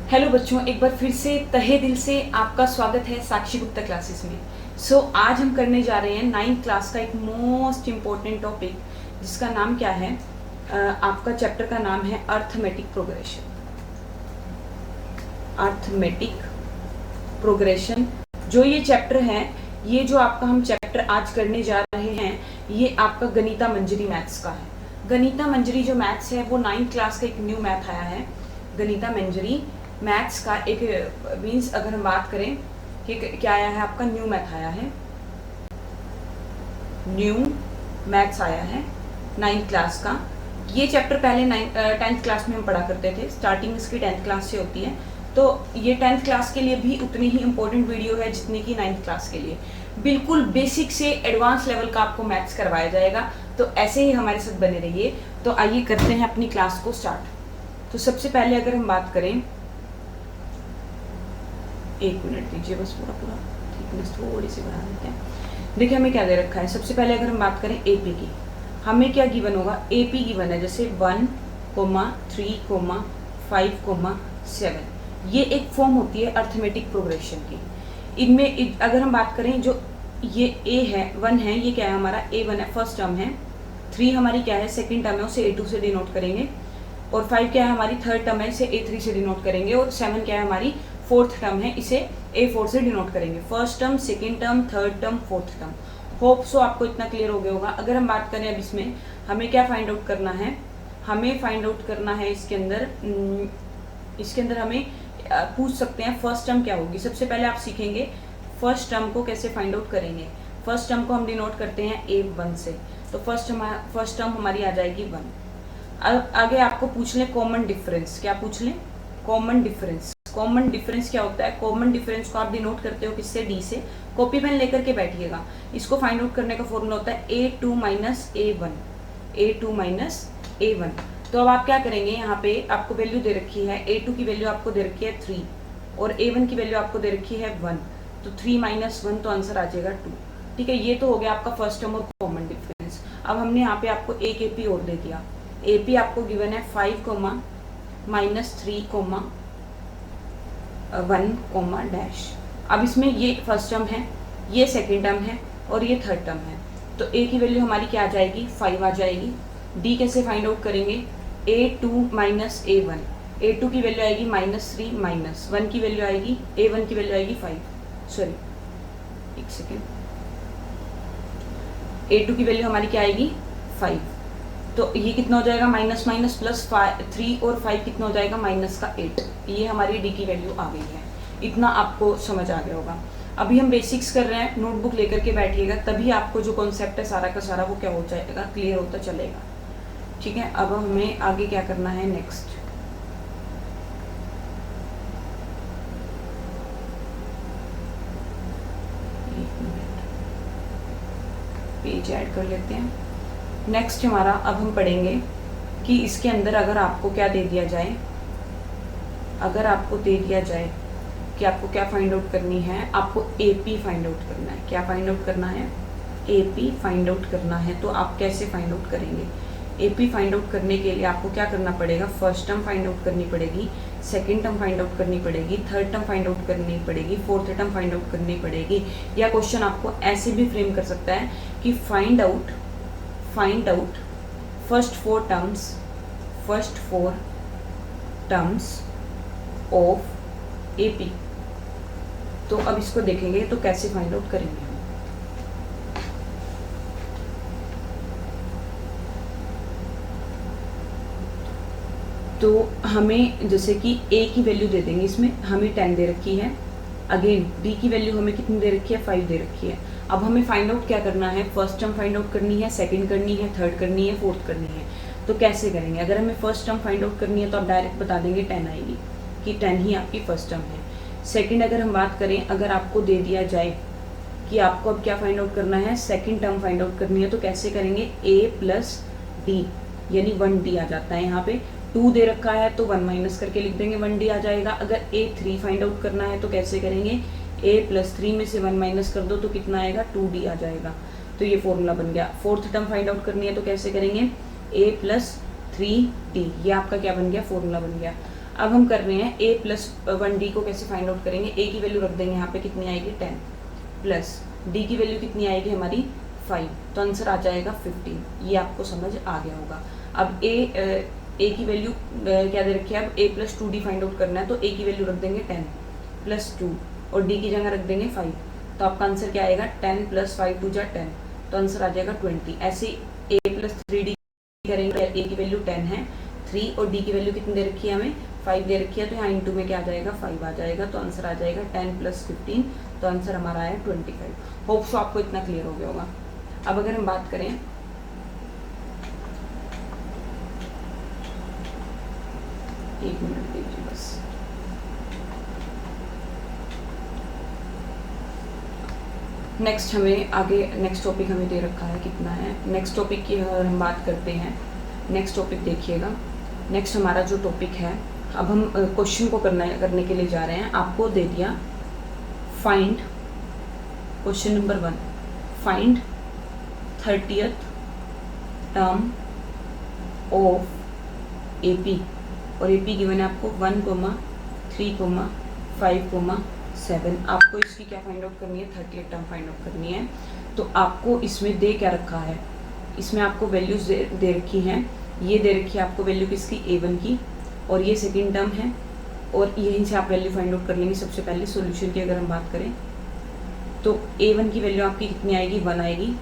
Hello बच्चों, एक बार फिर से तहे दिल से आपका स्वागत है साक्षी गुप्ता क्लासेस में। आज हम करने जा रहे हैं 9th क्लास का एक मोस्ट इम्पोर्टेंट टॉपिक, जिसका नाम क्या है। आपका चैप्टर का नाम है अर्थमेटिक प्रोग्रेशन। अर्थमेटिक प्रोग्रेशन जो ये चैप्टर है, ये जो आपका हम चैप्टर आज करने जा रहे हैं, ये आपका गणिता मंजरी मैथ्स का है। गणिता मंजरी जो मैथ्स है वो 9th क्लास का एक न्यू मैथ आया है। गणिता मंजरी मैथ्स का एक मीन्स अगर हम बात करें कि क्या आया है, आपका न्यू मैथ आया है, न्यू मैथ्स आया है 9th क्लास का। ये चैप्टर पहले 10th क्लास में हम पढ़ा करते थे, स्टार्टिंग इसकी 10th क्लास से होती है, तो ये 10th क्लास के लिए भी उतनी ही इम्पोर्टेंट वीडियो है जितनी कि 9th क्लास के लिए। बिल्कुल बेसिक से एडवांस लेवल का आपको मैथ्स करवाया जाएगा, तो ऐसे ही हमारे साथ बने रहिए। तो आइए करते हैं अपनी क्लास को स्टार्ट। तो सबसे पहले अगर हम बात करें, एक मिनट दीजिए बस, पूरा थिकनेस थोड़ी सी बढ़ा देते हैं। देखिए हमें क्या दे रखा है। सबसे पहले अगर हम बात करें एपी की, हमें क्या गिवन होगा, एपी गिवन है जैसे 1, 3, 5, 7। ये एक फॉर्म होती है अर्थमेटिक प्रोग्रेशन की। इनमें अगर हम बात करें, जो ये ए है 1 है, ये क्या है हमारा A1 है, फर्स्ट टर्म है। 3 हमारी क्या है, सेकेंड टर्म है, उसे A2 से डिनोट करेंगे। और 5 क्या है हमारी थर्ड टर्म है, इसे A3 से डिनोट करेंगे। और 7 क्या है हमारी फोर्थ टर्म है, इसे A4 से डिनोट करेंगे। First term, second term, third term, fourth term. Hope so आपको इतना क्लियर हो गया होगा। अगर हम बात करें अब इसमें हमें क्या फाइंड आउट करना है, हमें फाइंड आउट करना है इसके अंदर हमें पूछ सकते हैं फर्स्ट टर्म क्या होगी। सबसे पहले आप सीखेंगे फर्स्ट टर्म को कैसे फाइंड आउट करेंगे। फर्स्ट टर्म को हम डिनोट करते हैं A1 से, तो फर्स्ट टर्म हमारी आ जाएगी 1। अब आगे आपको पूछ लें कॉमन डिफरेंस, क्या पूछ लें, कॉमन डिफरेंस। कॉमन डिफरेंस क्या होता है, कॉमन डिफरेंस को आप डिनोट करते हो किससे, डी से। कॉपी पेन लेकर के बैठिएगा। इसको फाइंड आउट करने का फॉर्मूला होता है A2 minus A1, A2 minus A1। तो अब आप क्या करेंगे, यहाँ पे आपको वैल्यू दे रखी है, A2 की वैल्यू आपको दे रखी है 3 और A1 की वैल्यू आपको दे रखी है 1, तो 3 माइनस 1, तो आंसर आ जाएगा 2। ठीक है, ये तो हो गया आपका फर्स्ट टर्म और कॉमन डिफरेंस। अब हमने यहाँ पे आपको एक AP और दे दिया। AP आपको गिवन है 5, -3, 1, डैश। अब इसमें ये फर्स्ट टर्म है, ये सेकेंड टर्म है और ये थर्ड टर्म है, तो A की वैल्यू हमारी क्या आ जाएगी, 5 आ जाएगी। D कैसे फाइंड आउट करेंगे, A2 माइनस A1, A2 की वैल्यू आएगी -3, -1 की वैल्यू आएगी, A1 की वैल्यू आएगी 5, सॉरी एक सेकेंड, A2 की वैल्यू हमारी क्या आएगी 5, तो ये कितना हो जाएगा, माइनस माइनस प्लस 3 और 5 कितना हो जाएगा, -8। ये हमारी डी की वैल्यू आ गई है। इतना आपको समझ आ गया होगा। अभी हम बेसिक्स कर रहे हैं, नोटबुक लेकर के बैठिएगा, तभी आपको जो कॉन्सेप्ट है सारा का सारा वो क्या हो जाएगा, क्लियर होता चलेगा। ठीक है, अब हमें आगे क्या करना है, नेक्स्ट पेज ऐड कर लेते हैं। नेक्स्ट हमारा अब हम पढ़ेंगे कि इसके अंदर अगर आपको क्या दे दिया जाए, अगर आपको दे दिया जाए कि आपको क्या फाइंड आउट करनी है, आपको AP फाइंड आउट करना है। क्या फाइंड आउट करना है, AP फाइंड आउट करना है। तो आप कैसे फाइंड आउट करेंगे, AP फाइंड आउट करने के लिए आपको क्या करना पड़ेगा, फर्स्ट टर्म फाइंड आउट करनी पड़ेगी, सेकेंड टर्म फाइंड आउट करनी पड़ेगी, थर्ड टर्म फाइंड आउट करनी पड़ेगी, फोर्थ टर्म फाइंड आउट करनी पड़ेगी। या क्वेश्चन आपको ऐसे भी फ्रेम कर सकता है कि find out first 4 terms of AP। तो अब इसको देखेंगे तो कैसे फाइंड आउट करेंगे हम। तो हमें जैसे कि A की वैल्यू दे देंगे, इसमें हमें 10 दे रखी है। अगेन D की वैल्यू हमें कितनी दे रखी है, 5 दे रखी है। अब हमें फाइंड आउट क्या करना है, फर्स्ट टर्म फाइंड आउट करनी है, सेकंड करनी है, थर्ड करनी है, फोर्थ करनी है। तो कैसे करेंगे, अगर हमें फर्स्ट टर्म फाइंड आउट करनी है तो आप डायरेक्ट बता देंगे 10 आएगी, कि 10 ही आपकी फर्स्ट टर्म है। सेकंड अगर हम बात करें, अगर आपको दे दिया जाए कि आपको अब क्या फाइंड आउट करना है, सेकंड टर्म फाइंड आउट करनी है, तो कैसे करेंगे, A प्लस D, यानी 1D आ जाता है। यहाँ पे 2 दे रखा है तो 1 माइनस करके लिख देंगे, 1D आ जाएगा। अगर A3 फाइंड आउट करना है तो कैसे करेंगे, A प्लस 3 में से 1 माइनस कर दो तो कितना आएगा, 2D आ जाएगा। तो ये फॉर्मूला बन गया। फोर्थ टर्म फाइंड आउट करनी है तो कैसे करेंगे, A प्लस 3D, ये आपका क्या बन गया, फॉर्मूला बन गया। अब हम कर रहे हैं a प्लस 1d को कैसे फाइंड आउट करेंगे। a की वैल्यू रख देंगे यहाँ पे, कितनी आएगी 10, प्लस d की वैल्यू कितनी आएगी हमारी 5, तो आंसर आ जाएगा 15। ये आपको समझ आ गया होगा। अब a की वैल्यू क्या दे रखी है, अब a plus 2d find out करना है, तो a की वैल्यू रख देंगे 10 प्लस 2 और d की जगह रख देंगे 5, तो आपका आंसर क्या आएगा 10 प्लस 5 2 जा 10, तो आंसर आ जाएगा 20। ऐसे a प्लस 3d करेंगे, a की वैल्यू 10 है 3 और d की वैल्यू कितनी दे रखी है हमें 5 दे रखी है, तो यहाँ इंटू में क्या आ जाएगा 5 आ जाएगा, तो आंसर आ जाएगा 10 प्लस 15, तो आंसर हमारा आया 25। होप सो आपको इतना क्लियर हो गया होगा। अब अगर हम बात करें एक मिनट दीजिए बस, नेक्स्ट हमें आगे नेक्स्ट टॉपिक हमें दे रखा है कितना है। नेक्स्ट टॉपिक की अगर हम बात करते हैं, नेक्स्ट टॉपिक देखिएगा। नेक्स्ट हमारा जो टॉपिक है, अब हम क्वेश्चन को करने के लिए जा रहे हैं। आपको दे दिया find, question number 1, find 30th term of AP, और एपी गिवन है आपको 1, 3, 5, 7। आपको इसकी क्या फाइंड आउट करनी है, 30th टर्म फाइंड आउट करनी है। तो आपको इसमें दे क्या रखा है, इसमें आपको वैल्यूज दे रखी हैं। ये दे रखी है आपको वैल्यू किसकी, a1 की, और ये सेकंड टर्म है, और यहीं से आप वैल्यू फाइंड आउट कर लेंगे। सबसे पहले सॉल्यूशन की अगर हम बात करें तो a1 की वैल्यू आपकी कितनी आएगी 1 आएगी।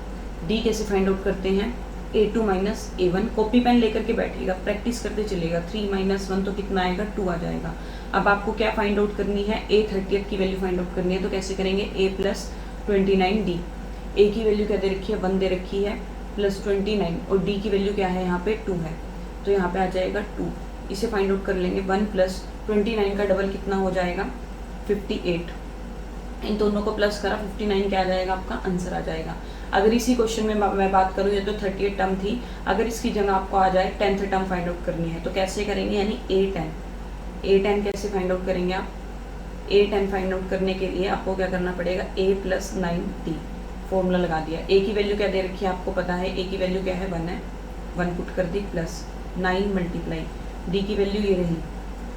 d कैसे फाइंड आउट करते हैं, a2 minus a1, copy pen लेकर के बैठिएगा, प्रैक्टिस करते चलिएगा। 3 माइनस 1 तो कितना आएगा 2 आ जाएगा। अब आपको क्या फाइंड आउट करनी है, a 30th की वैल्यू फाइंड आउट करनी है, तो कैसे करेंगे, a प्लस 29d, a की वैल्यू क्या दे रखी है 1 दे रखी है, प्लस 29 और d की वैल्यू क्या है यहाँ पे 2 है, तो यहाँ पे आ जाएगा 2। इसे फाइंड आउट कर लेंगे, 1 प्लस 29 का डबल कितना हो जाएगा 58। इन दोनों को प्लस करा 59 क्या आ जाएगा आपका आंसर आ जाएगा। अगर इसी क्वेश्चन में मैं बात करूँ, ये तो 30th टर्म थी, अगर इसकी जगह आपको आ जाए 10th टर्म फाइंड आउट करनी है, तो कैसे करेंगे, यानी a10 कैसे फाइंड आउट करेंगे आप, a10 फाइंड आउट करने के लिए आपको क्या करना पड़ेगा, a प्लस 9d, फॉर्मूला लगा दिया। a की वैल्यू क्या दे रखी है आपको पता है, a की वैल्यू क्या है 1 है, 1 पुट कर दी, प्लस 9 मल्टीप्लाई d की वैल्यू ये रही,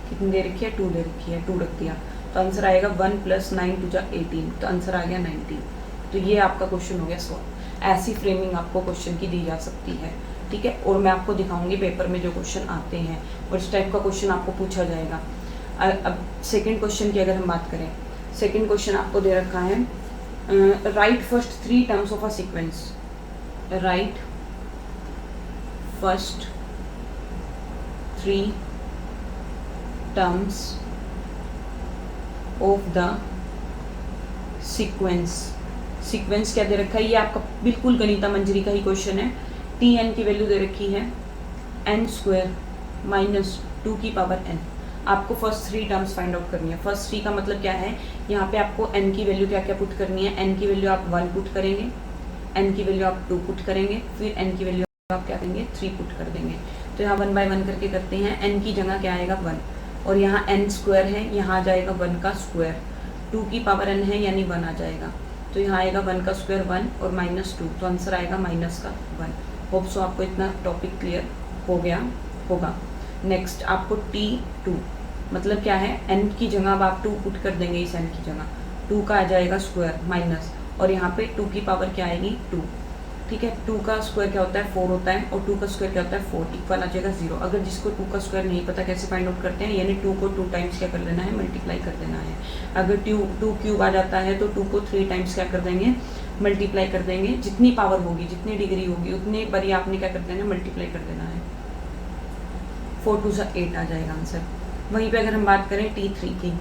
कितनी दे रखी है 2 दे रखी है, 2 रख दिया, तो आंसर आएगा 1 प्लस 9 2 जा 18, तो आंसर आ गया 19। तो ये आपका क्वेश्चन हो गया सॉल्व। ऐसी फ्रेमिंग आपको क्वेश्चन की दी जा सकती है, ठीक है। और मैं आपको दिखाऊंगी पेपर में जो क्वेश्चन आते हैं, और इस टाइप का क्वेश्चन आपको पूछा जाएगा। अब सेकंड क्वेश्चन की अगर हम बात करें, सेकंड क्वेश्चन आपको दे रखा है, right first 3 terms of a sequence, right first 3 terms of the sequence क्या दे रखा है, ये आपका बिल्कुल गणिता मंजरी का ही क्वेश्चन है। tn की वैल्यू दे रखी है n² माइनस 2 की पावर n। आपको फर्स्ट 3 टर्म्स फाइंड आउट करनी है। फर्स्ट 3 का मतलब क्या है, यहाँ पे आपको n की वैल्यू क्या क्या पुट करनी है, n की वैल्यू आप 1 पुट करेंगे, n की वैल्यू आप 2 पुट करेंगे, फिर n की वैल्यू आप क्या करेंगे 3 पुट कर देंगे। तो यहाँ 1 बाय 1 करके करते हैं, n की जगह क्या आएगा 1, और यहाँ n² है, यहाँ आ जाएगा 1 का स्क्वायर, 2 की पावर n है यानी 1 आ जाएगा, तो यहाँ आएगा 1 का स्क्वायर 1 और माइनस 2, तो आंसर आएगा माइनस का 1। होप सो आपको इतना टॉपिक क्लियर हो गया होगा। नेक्स्ट आपको t2 मतलब क्या है, n की जगह अब आप 2 पुट कर देंगे, इस n की जगह 2 का आ जाएगा स्क्वायर माइनस, और यहाँ पे 2 की पावर क्या आएगी 2, ठीक है। 2 का स्क्वायर क्या होता है 4 होता है, और 2 का स्क्वायर क्या होता है 4, इक्वल आ जाएगा 0। अगर जिसको 2 का स्क्वायर नहीं पता कैसे फाइंड आउट करते हैं, यानी 2 को 2 टाइम्स क्या कर लेना है मल्टीप्लाई कर देना है। अगर 2 क्यूब आ जाता है तो 2 को 3 टाइम्स क्या कर देंगे मल्टीप्लाई कर देंगे, जितनी पावर होगी जितनी डिग्री होगी उतनी बारी आपने क्या कर देना है मल्टीप्लाई कर देना है। 4 2 सा 8 आ जाएगा आंसर। वहीं पे अगर हम बात करें t3 की,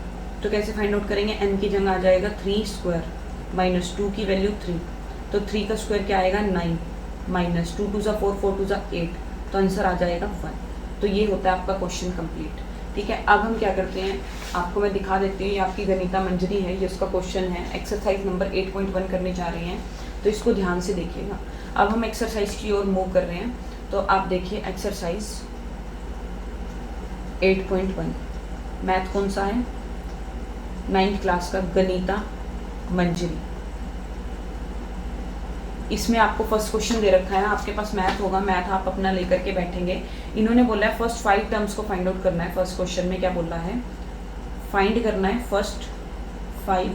तो कैसे फाइंड आउट करेंगे, n की जगह आ जाएगा 3 स्क्वायर माइनस 2 की वैल्यू 3, तो 3 का स्क्वायर क्या आएगा 9 माइनस 2 2 सा 4 4 2 सा 8, तो आंसर आ जाएगा 1। तो ये होता है आपका क्वेश्चन कंप्लीट, ठीक है। अब हम क्या करते हैं, आपको मैं दिखा देती हूँ, ये आपकी गणिता मंजरी है, ये उसका क्वेश्चन है। एक्सरसाइज नंबर 8.1 करने जा रहे हैं, तो इसको ध्यान से देखिएगा। अब हम एक्सरसाइज की ओर मूव कर रहे हैं, तो आप देखिए एक्सरसाइज 8.1 मैथ कौन सा है, 9th क्लास का गणिता मंजरी। इसमें आपको फर्स्ट क्वेश्चन दे रखा है, आपके पास मैथ होगा, मैथ आप अपना लेकर के बैठेंगे। इन्होंने बोला है फर्स्ट 5 टर्म्स को फाइंड आउट करना है। फर्स्ट क्वेश्चन में क्या बोला है, फाइंड करना है फर्स्ट 5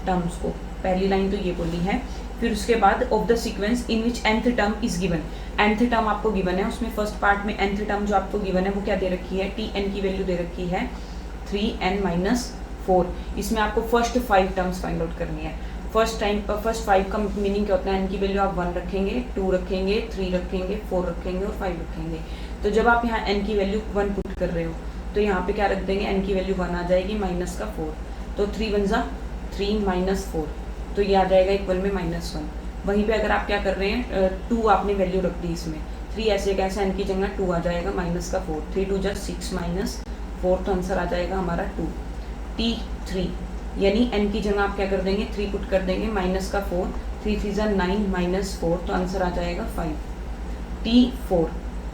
टर्म्स को, पहली लाइन तो ये बोली है। फिर उसके बाद of the sequence in which nth term is given, nth term आपको गिवन है, उसमें फर्स्ट पार्ट में nth टर्म जो आपको गिवन है वो क्या दे रखी है, tn की वैल्यू दे रखी है 3n-4। इसमें आपको फर्स्ट 5 टर्म्स फाइंड आउट करनी है। फर्स्ट 5 का मीनिंग क्या होता है, n की वैल्यू आप 1 रखेंगे, 2 रखेंगे, 3 रखेंगे, 4 रखेंगे और 5 रखेंगे। तो जब आप यहाँ n की वैल्यू 1 पुट कर रहे हो तो यहाँ पे क्या रख देंगे, n की वैल्यू 1 आ जाएगी माइनस का 4, तो 3 1 जा 3 माइनस 4, तो ये आ जाएगा इक्वल में -1। वहीं पे अगर आप क्या कर रहे हैं, 2 आपने वैल्यू रख दी इसमें, 3 ऐसे कैसे n की जगह 2 आ जाएगा माइनस का 4, 3 2 जा 6 माइनस 4, तो आंसर आ जाएगा हमारा 2। T3 यानी n की जगह आप क्या कर देंगे, 3 पुट कर देंगे, माइनस का 4, 3 3 जा 9 माइनस 4, तो आंसर आ जाएगा 5। T4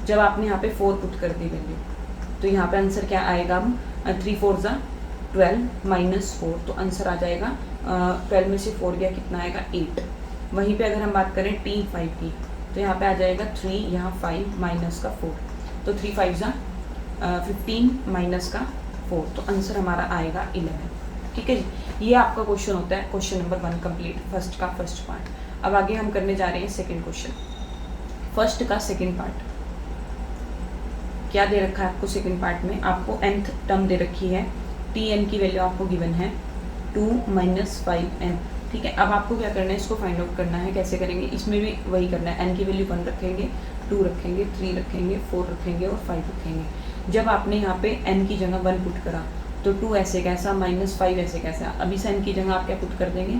जब आपने यहाँ पे 4 पुट कर दी वैल्यू, तो यहाँ पे आंसर क्या आएगा, 3 4 जा 12 माइनस 4, तो आंसर आ जाएगा 12 में से 4 गया कितना आएगा 8। वहीं पे अगर हम बात करें T5 की, तो यहाँ पे आ जाएगा 3 यहाँ 5 माइनस का 4, तो 3 5 जा 15 माइनस का 4, तो आंसर हमारा आएगा 11। ठीक है जी, ये आपका क्वेश्चन होता है क्वेश्चन नंबर 1 कंप्लीट, फर्स्ट का फर्स्ट पार्ट। अब आगे हम करने जा रहे हैं सेकेंड क्वेश्चन। फर्स्ट का सेकेंड पार्ट क्या दे रखा है आपको, सेकेंड पार्ट में आपको nth टर्म दे रखी है, tn की वैल्यू आपको गिवन है 2 माइनस 5n। ठीक है, अब आपको क्या करना है, इसको फाइंड आउट करना है। कैसे करेंगे, इसमें भी वही करना है, n की वैल्यू 1 रखेंगे, 2 रखेंगे, 3 रखेंगे, 4 रखेंगे और 5 रखेंगे। जब आपने यहाँ पे n की जगह 1 पुट करा तो 2 ऐसे कैसा, माइनस 5 ऐसे कैसा, अब इस n की जगह आप क्या पुट कर देंगे,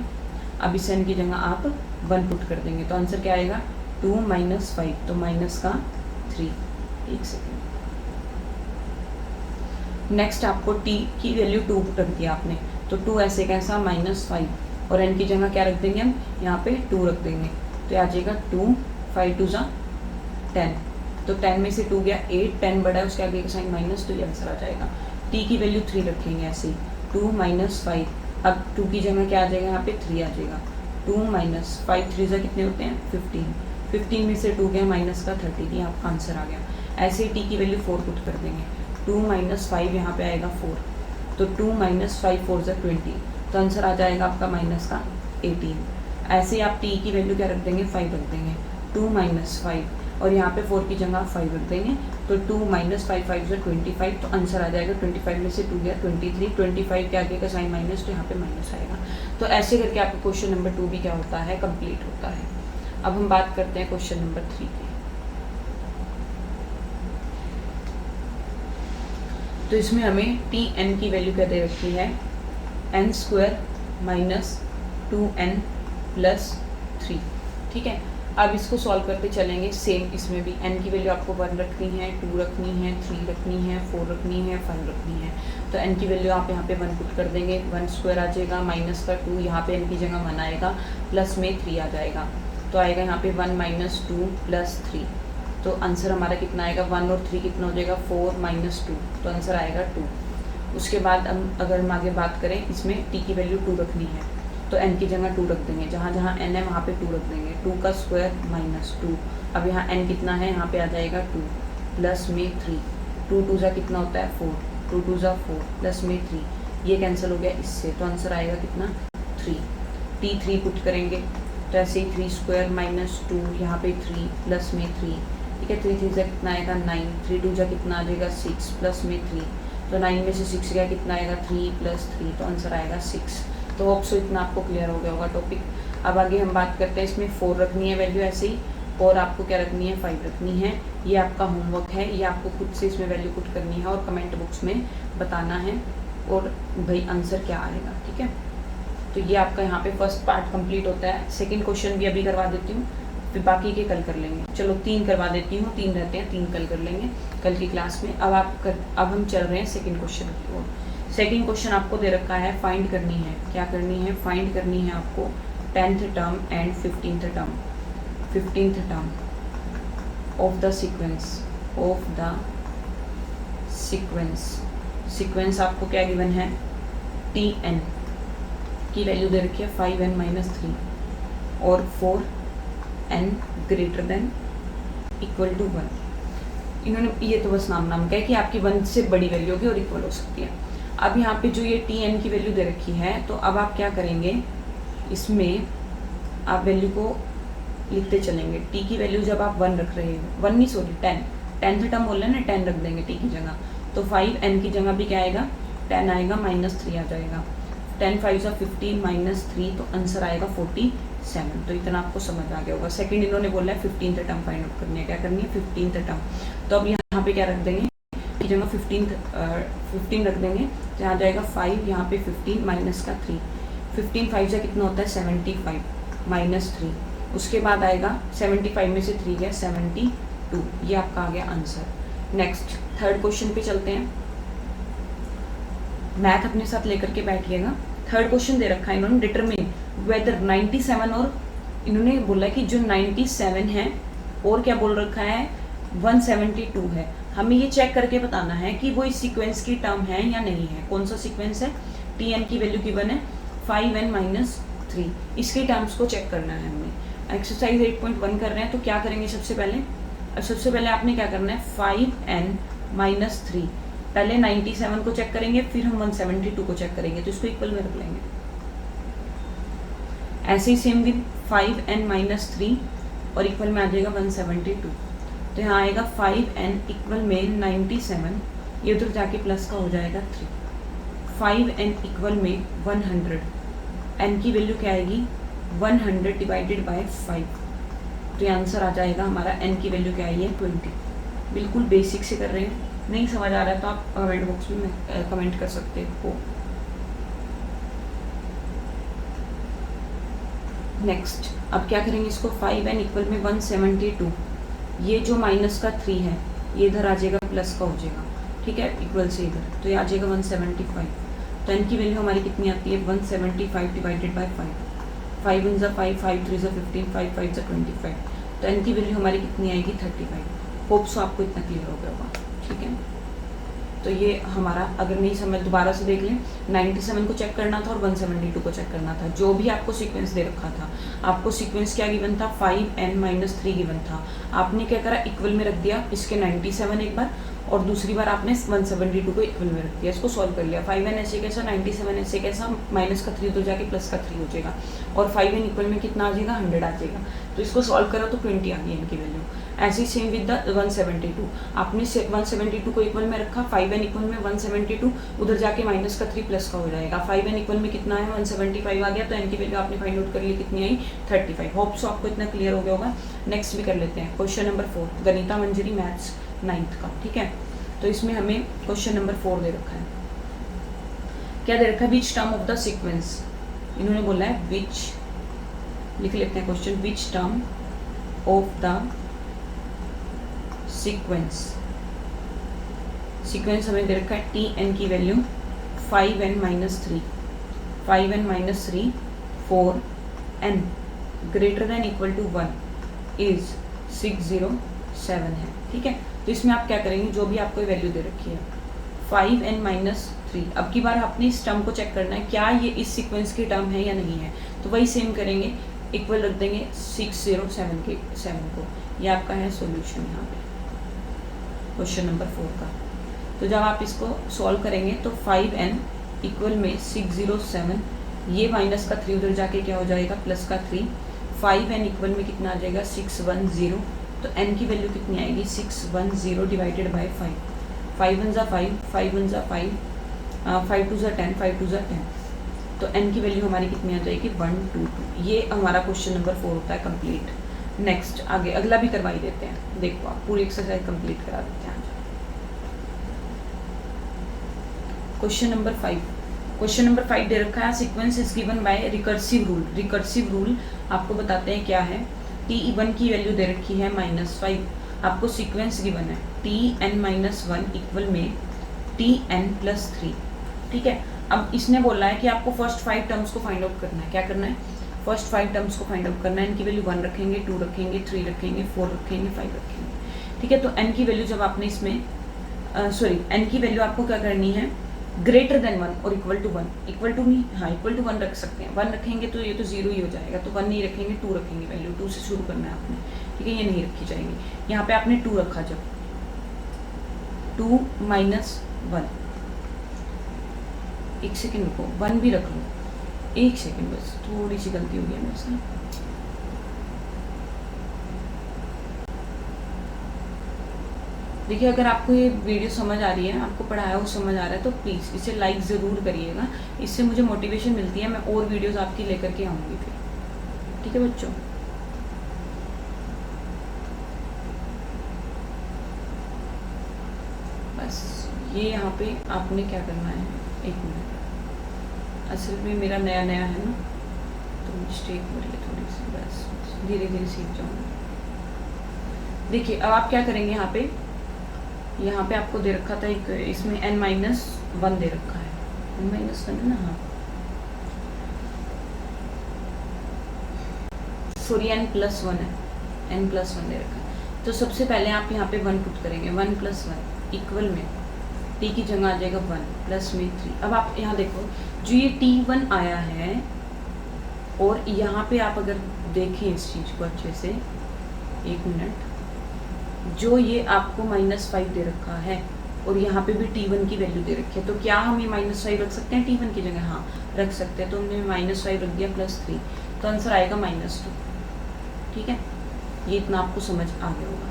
अब इस n की जगह आप 1 पुट कर देंगे, तो आंसर क्या आएगा 2 माइनस 5, तो माइनस का 3। एक सेकेंड, नेक्स्ट आपको t की वैल्यू 2 रख दिया आपने, तो 2 ऐसे कैसा, माइनस 5, और n की जगह क्या रख देंगे हम, यहाँ पे 2 रख देंगे, तो आ जाएगा 2 5 2 जा 10, तो 10 में से 2 गया 8, 10 बड़ा है उसके आगे का साइन माइनस, तो ये आंसर आ जाएगा। t की वैल्यू 3 रखेंगे ऐसे ही, 2 माइनस 5, अब 2 की जगह क्या आ जाएगा, यहाँ पे 3 आ जाएगा, 2 माइनस 5 3 जा कितने होते हैं 15, 15 में से 2 गया माइनस का 30, ये आपका आंसर आ गया। ऐसे ही t की वैल्यू 4 पुट कर देंगे, 2 माइनस 5 यहाँ पे आएगा 4, तो 2 माइनस 5 4 जा 20, तो आंसर आ जाएगा आपका माइनस का 18। ऐसे ही आप t की वैल्यू क्या रख देंगे, 5 रख देंगे, 2 माइनस 5 और यहाँ पे 4 की जगह 5 रख देंगे, तो 2 माइनस 5 5 जा 25, तो आंसर आ जाएगा 25 में से 2 गया 23, 25 के आगे का साइन माइनस, तो यहाँ पे माइनस आएगा। तो ऐसे करके आपका क्वेश्चन नंबर 2 भी क्या होता है, कंप्लीट होता है। अब हम बात करते हैं क्वेश्चन नंबर 3 की। तो इसमें हमें tn की वैल्यू क्या दे रखी है, n² माइनस 2n प्लस 3। ठीक है, अब इसको सॉल्व करते चलेंगे। सेम इसमें भी n की वैल्यू आपको 1 रखनी है, 2 रखनी है, 3 रखनी है, 4 रखनी है, 5 रखनी है। तो n की वैल्यू आप यहाँ पे 1 पुट कर देंगे, 1² आ जाएगा, माइनस का 2, यहाँ पे n की जगह 1 आएगा, प्लस में 3 आ जाएगा, तो आएगा यहाँ पे 1 माइनस 2 प्लस 3, तो आंसर हमारा कितना आएगा, 1 और 3 कितना हो जाएगा 4 माइनस 2, तो आंसर आएगा 2। उसके बाद अगर हम आगे बात करें, इसमें t की वैल्यू 2 रखनी है, तो n की जगह 2 रख देंगे, जहाँ जहाँ n है वहाँ पे 2 रख देंगे, 2 का स्क्वायर माइनस 2, अब यहाँ n कितना है, यहाँ पे आ जाएगा 2 प्लस में 3, 2 2 जा कितना होता है 4, 2 2 जा 4 प्लस में 3, ये कैंसिल हो गया इससे, तो आंसर आएगा कितना 3। t3 पुट करेंगे, तो ऐसे ही 3 स्क्वायर माइनस 2, यहाँ पे 3 प्लस में 3, ठीक है, 3 3 जा कितना आएगा 9, 3 2 जा कितना आ जाएगा 6 प्लस में 3, तो 9 में से 6 गया कितना आएगा 3 प्लस 3, तो आंसर आएगा 6। तो होप सो इतना आपको क्लियर हो गया होगा टॉपिक। अब आगे हम बात करते हैं, इसमें 4 रखनी है वैल्यू ऐसे ही, और आपको क्या रखनी है 5 रखनी है। ये आपका होमवर्क है, ये आपको खुद से इसमें वैल्यू पुट करनी है और कमेंट बॉक्स में बताना है और भाई आंसर क्या आएगा। ठीक है, तो ये आपका यहाँ पे फर्स्ट पार्ट कंप्लीट होता है। सेकंड क्वेश्चन भी अभी करवा देती हूँ, फिर बाकी के कल कर लेंगे। चलो 3 करवा देती हूँ, 3 रहते हैं, 3 कल कर लेंगे कल की क्लास में। अब हम चल रहे हैं सेकेंड क्वेश्चन की ओर। सेकेंड क्वेश्चन आपको दे रखा है, फाइंड करनी है, क्या करनी है, फाइंड करनी है आपको 10th term and 15th term of the sequence आपको क्या गिवन है, tn की वैल्यू दे रखी है 5n-3 और 4 n greater than equal to 1। इन्होंने ये तो बस नाम का है कि आपकी 1 से बड़ी वैल्यू होगी और इक्वल हो सकती है। अब यहाँ पे जो ये टी एन की वैल्यू दे रखी है, तो अब आप क्या करेंगे, इसमें आप वैल्यू को लिखते चलेंगे। टी की वैल्यू जब आप 1 रख रहे हो, 1 नहीं सॉरी 10 टर्म बोल रहे हैं ना, 10 रख देंगे टी की जगह, तो 5n की जगह भी क्या आएगा, 10 आएगा, -3 आ जाएगा। 10 5 सा 15 -3, तो आंसर आएगा 47। तो इतना आपको समझ आ गया होगा। सेकंड इन्होंने बोला है 15th टर्म फाइंड आउट करनी है। क्या करनी है, 15th टर्म। तो अब यहाँ पे क्या रख देंगे की जगह 15 रख देंगे, तो यहाँ जाएगा 5, यहाँ पे 15 माइनस का 3, 15 5 से कितना होता है 75 -3, उसके बाद आएगा 75 में से 3 गया 72। ये आपका आ गया आंसर। नेक्स्ट थर्ड क्वेश्चन पे चलते हैं। मैथ अपने साथ लेकर के बैठिएगा। थर्ड क्वेश्चन दे रखा है इन्होंने, डिटरमिन वेदर 97 और इन्होंने बोला कि जो 97 है और क्या बोल रखा है 172 है। हमें ये चेक करके बताना है कि वो इस सीक्वेंस की टर्म है या नहीं है। कौन सा सीक्वेंस है, टी एन की वैल्यू गिवन है 5n-3, इसके टर्म्स को चेक करना है हमें। एक्सरसाइज 8.1 कर रहे हैं, तो क्या करेंगे सबसे पहले आपने क्या करना है 5n-3, पहले 97 को चेक करेंगे, फिर हम 172 को चेक करेंगे, तो इसको इक्वल में रख लेंगे। ऐसे ही सेम विद 5n-3 और इक्वल में आ जाएगा 172। तो यहाँ आएगा 5n इक्वल में 97, ये उधर जाके प्लस का हो जाएगा 3, 5n इक्वल में 100, n की वैल्यू क्या आएगी 100 डिवाइडेड बाय 5, तो ये आंसर आ जाएगा हमारा n की वैल्यू क्या आई है 20। बिल्कुल बेसिक से कर रहे हैं, नहीं समझ आ रहा है तो आप कमेंट बॉक्स में कमेंट कर सकते हो। नेक्स्ट अब क्या करेंगे इसको, 5n इक्वल में 172, ये जो माइनस का 3 है ये इधर आ जाएगा, प्लस का हो जाएगा, ठीक है, इक्वल से इधर, तो ये आ जाएगा 175। तो n की वैल्यू हमारी कितनी आती है 175 डिवाइडेड बाय 5, 5 1 ज़ा 5, 5 3 ज़ा 15, 5 5 ज़ा 25, तो n की वैल्यू हमारी कितनी आएगी 35। होप सो आपको इतना क्लियर हो गया होगा, ठीक है। तो ये हमारा, अगर नहीं समझ दोबारा से देख लें, 97 को चेक करना था और 172 को चेक करना था। जो भी आपको सीक्वेंस दे रखा था, आपको सीक्वेंस क्या गिवन था 5n-3 गिवन था, आपने क्या करा इक्वल में रख दिया इसके 97 एक बार, और दूसरी बार आपने 172 को इक्वल में रख दिया, इसको सॉल्व कर लिया। 5n ऐसे कैसा, 97 ऐसे कैसा, माइनस का 3 तो जाके प्लस का 3 हो जाएगा, और 5n इक्वल में कितना आ जाएगा 100 आ जाएगा। तो इसको सॉल्व करो तो 20 आ गई इनकी वैल्यू। ऐसे ही सेम विद द 172, आपने 172 को इक्वल में रखा, 5n इक्वल में 172, उधर जाके माइनस का 3 प्लस का हो जाएगा, 5n इक्वल में कितना है 175 आ गया, तो n की वैल्यू आपने फाइंड आउट कर ली, कितनी आई 35। होप सो आपको इतना क्लियर हो गया होगा। नेक्स्ट भी कर लेते हैं क्वेश्चन नंबर 4, गणिता मंजरी मैथ्स 9th का, ठीक है। तो इसमें हमें क्वेश्चन नंबर 4 दे रखा है, क्या दे रखा है, which term of the sequence, इन्होंने बोला है विच, लिख लेते हैं question, which term of the sequence हमें दे रखा है टी एन की value 5n-3, 5n-3 4 n greater than equal to 1 is 607 है, ठीक है। तो इसमें आप क्या करेंगे, जो भी आपको वैल्यू दे रखी है 5n-3, अब की बार आपने इस टर्म को चेक करना है क्या ये इस सीक्वेंस की टर्म है या नहीं है, तो वही सेम करेंगे, इक्वल रख देंगे 607 के 7 को। ये आपका है सॉल्यूशन यहाँ पे क्वेश्चन नंबर 4 का। तो जब आप इसको सॉल्व करेंगे तो 5n इक्वल में 607, ये माइनस का 3 उधर जाके क्या हो जाएगा प्लस का 3, 5n इक्वल में कितना आ जाएगा 610, तो n की वैल्यू कितनी आएगी 610 डिवाइडेड बाय 5, 5 1 ज़ा 5, 5 1 ज़ा 5, 5 2 ज़ा 10, 5 2 ज़ा 10, तो n की वैल्यू हमारी कितनी आ जाएगी 122। ये हमारा क्वेश्चन नंबर 4 होता है कंप्लीट। नेक्स्ट आगे अगला भी करवाई देते हैं, देखो आप पूरी एक्सरसाइज कंप्लीट करा देते हैं। क्वेश्चन नंबर 5, क्वेश्चन नंबर 5 दे रखा है, sequence is given by recursive rule. Recursive rule आपको बताते हैं क्या है, t1 की वैल्यू दे रखी है -5, आपको सीक्वेंस गिवन है tn-1 इक्वल में tn+3, ठीक है। अब इसने बोला है कि आपको फर्स्ट 5 टर्म्स को फाइंड आउट करना है, क्या करना है फर्स्ट 5 टर्म्स को फाइंड आउट करना है। इनकी वैल्यू 1 रखेंगे, 2 रखेंगे, 3 रखेंगे, 4 रखेंगे, 5 रखेंगे, ठीक है। तो n की वैल्यू जब आपने इसमें n की वैल्यू आपको क्या करनी है ग्रेटर देन 1 और इक्वल टू 1, इक्वल टू नहीं, हाँ इक्वल टू 1 रख सकते हैं। 1 रखेंगे तो ये तो 0 ही हो जाएगा, तो 1 नहीं रखेंगे, 2 रखेंगे, वैल्यू 2 से शुरू करना है आपने, ठीक है, ये नहीं रखी जाएगी। यहाँ पे आपने 2 रखा, जब 2 माइनस 1, एक सेकेंड रुको, 1 भी रख लो, एक सेकेंड बस, थोड़ी सी गलती हो गई मेरे से। देखिए अगर आपको ये वीडियो समझ आ रही है, आपको पढ़ाया वो समझ आ रहा है, तो प्लीज़ इसे लाइक ज़रूर करिएगा, इससे मुझे मोटिवेशन मिलती है, मैं और वीडियोस आपकी लेकर के आऊँगी फिर, ठीक है बच्चों। बस ये यहाँ पे आपने क्या करना है, एक मिनट, असल में मेरा नया नया है ना, तो मिस्टेक हो रही है थोड़ी सी, बस धीरे धीरे सीख जाऊँगा। देखिए अब आप क्या करेंगे, यहाँ पे आपको दे रखा था एक, इसमें n-1 दे रखा है, n-1 है ना, हाँ सॉरी n+1 है, n+1 दे रखा है। तो सबसे पहले आप यहाँ पे 1 पुट करेंगे, 1+1 इक्वल में t की जगह आ जाएगा 1 प्लस में 3। अब आप यहाँ देखो जो ये t1 आया है, और यहाँ पे आप अगर देखें इस चीज़ को अच्छे से, एक मिनट, जो ये आपको -5 दे रखा है और यहाँ पे भी t1 की वैल्यू दे रखी है, तो क्या हम ये -5 रख सकते हैं t1 की जगह? हाँ रख सकते हैं। तो हमने -5 रख दिया +3, तो आंसर आएगा -2, ठीक है, ये इतना आपको समझ आ गया होगा।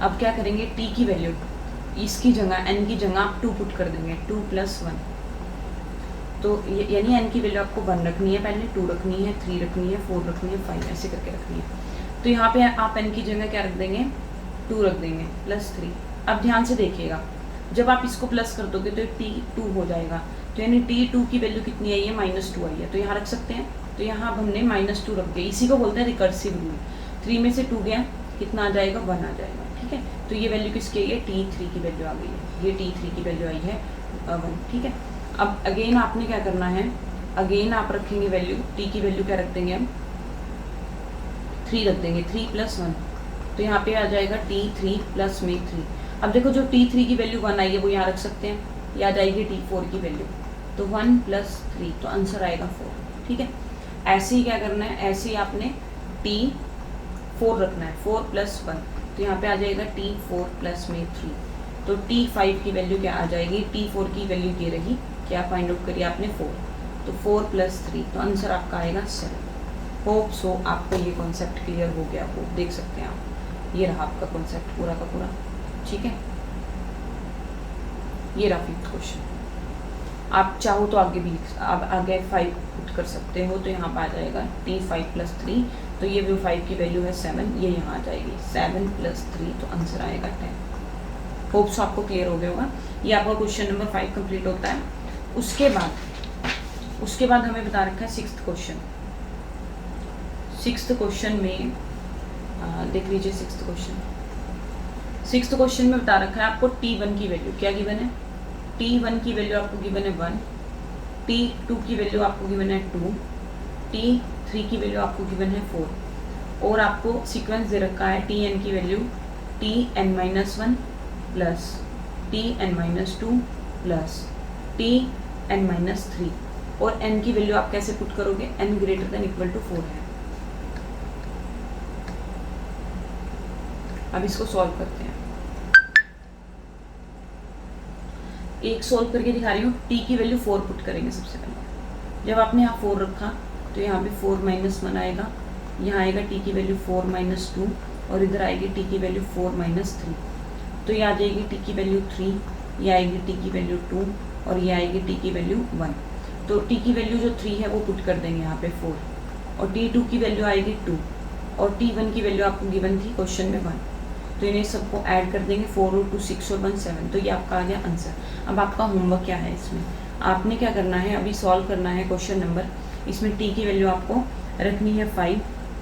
अब क्या करेंगे, t की वैल्यू इसकी जगह n की जगह आप 2 पुट कर देंगे, 2 + 1, तो यानी n की वैल्यू आपको 1 रखनी है, पहले 2 रखनी है, 3 रखनी है, 4 रखनी है, 5 ऐसे करके रखनी है। तो यहाँ पे आप n की जगह क्या रख देंगे, 2 रख देंगे +3। अब ध्यान से देखिएगा, जब आप इसको प्लस कर दोगे तो t2 हो जाएगा, तो यानी t2 की वैल्यू कितनी आई है, -2 आई है, तो यहाँ रख सकते हैं। तो यहाँ अब हमने -2 रख दिया, इसी को बोलते हैं रिकर्सिव रूल। 3 में से 2 गया, कितना आ जाएगा, 1 आ जाएगा, ठीक है। तो ये वैल्यू किसकी आई है, t3 की वैल्यू आ गई है, ये t3 की वैल्यू आई है 1, ठीक है। अब अगेन आपने क्या करना है, अगेन आप रखेंगे वैल्यू, t की वैल्यू क्या रख देंगे हम, 3 रख देंगे, 3 + 1, तो यहाँ पे आ जाएगा t3 प्लस में 3। अब देखो जो t3 की वैल्यू 1 आई है वो यहाँ रख सकते हैं, ये आ जाएगी t4 की वैल्यू, तो 1 + 3, तो आंसर आएगा 4, ठीक है। ऐसे ही क्या करना है, ऐसे ही आपने t4 रखना है, 4 + 1, तो यहाँ पे आ जाएगा t4 प्लस में 3, तो t5 की वैल्यू क्या आ जाएगी, t4 की वैल्यू ये रही, क्या फाइंड आउट करिए आपने 4, तो 4 + 3, तो आंसर आपका आएगा 7। होप सो आपको ये कॉन्सेप्ट क्लियर हो गया हो, देख सकते हैं आप, ये रहा आपका कॉन्सेप्ट पूरा का पूरा, ठीक है। ये रहा 5th क्वेश्चन। आप चाहो तो आगे भी आप आगे 5 पुट कर सकते हो, तो यहाँ पर आ जाएगा t5 + 3, तो ये भी 5 की वैल्यू है 7, ये यहाँ आ जाएगी 7 + 3, तो आंसर आएगा 10। होप सो आपको क्लियर हो गया होगा। ये आपका क्वेश्चन नंबर 5 कंप्लीट होता है। उसके बाद हमें बता रखा है 6th क्वेश्चन। 6th क्वेश्चन में देख लीजिए 6th क्वेश्चन में बता रखा है आपको t1 की वैल्यू क्या गिवन है, t1 की वैल्यू आपको गिवन है 1, t2 की वैल्यू आपको गिवन है 2, t3 की वैल्यू आपको गिवन है 4, और आपको सीक्वेंस दे रखा है tn की value tn-1 plus tn-2 plus tn-3, और n की वैल्यू आप कैसे पुट करोगे, n > 4 है। अब इसको सॉल्व करते हैं। एक सॉल्व करके दिखा रही हूँ, t की वैल्यू 4 पुट करेंगे सबसे पहले। जब आपने यहाँ 4 रखा तो यहाँ पे 4 - 1 आएगा, यहाँ आएगा t की वैल्यू 4 - 2, और इधर आएगी t की वैल्यू 4 - 3, तो ये आ जाएगी t की वैल्यू 3, ये आएगी t की वैल्यू 2, और ये आएगी t की वैल्यू 1। तो t की वैल्यू जो 3 है वो पुट कर देंगे यहाँ पे 4, और t2 की वैल्यू आएगी 2, और t1 की वैल्यू आपको गिवन थी क्वेश्चन में 1, तो इन्हें सबको ऐड कर देंगे, 4 और 2 6 और 1 7, तो ये आपका आ गया आंसर। अब आपका होमवर्क क्या है, इसमें आपने क्या करना है, अभी सॉल्व करना है क्वेश्चन नंबर, इसमें t की वैल्यू आपको रखनी है 5,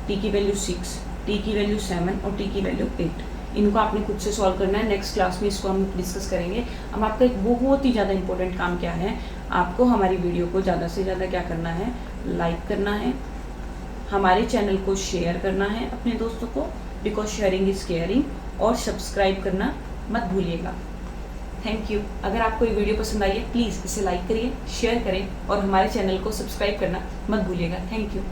t की वैल्यू 6, t की वैल्यू 7 और t की वैल्यू 8। इनको आपने खुद से सॉल्व करना है, नेक्स्ट क्लास में इसको हम डिस्कस करेंगे। अब आपका एक बहुत ही ज़्यादा इंपॉर्टेंट काम क्या है, आपको हमारी वीडियो को ज़्यादा से ज़्यादा क्या करना है, लाइक करना है, हमारे चैनल को शेयर करना है अपने दोस्तों को, बिकॉज शेयरिंग इज़ केयरिंग, और सब्सक्राइब करना मत भूलिएगा। Thank you. अगर आपको ये वीडियो पसंद आई है प्लीज़ इसे लाइक करिए, शेयर करें और हमारे चैनल को सब्सक्राइब करना मत भूलिएगा। Thank you.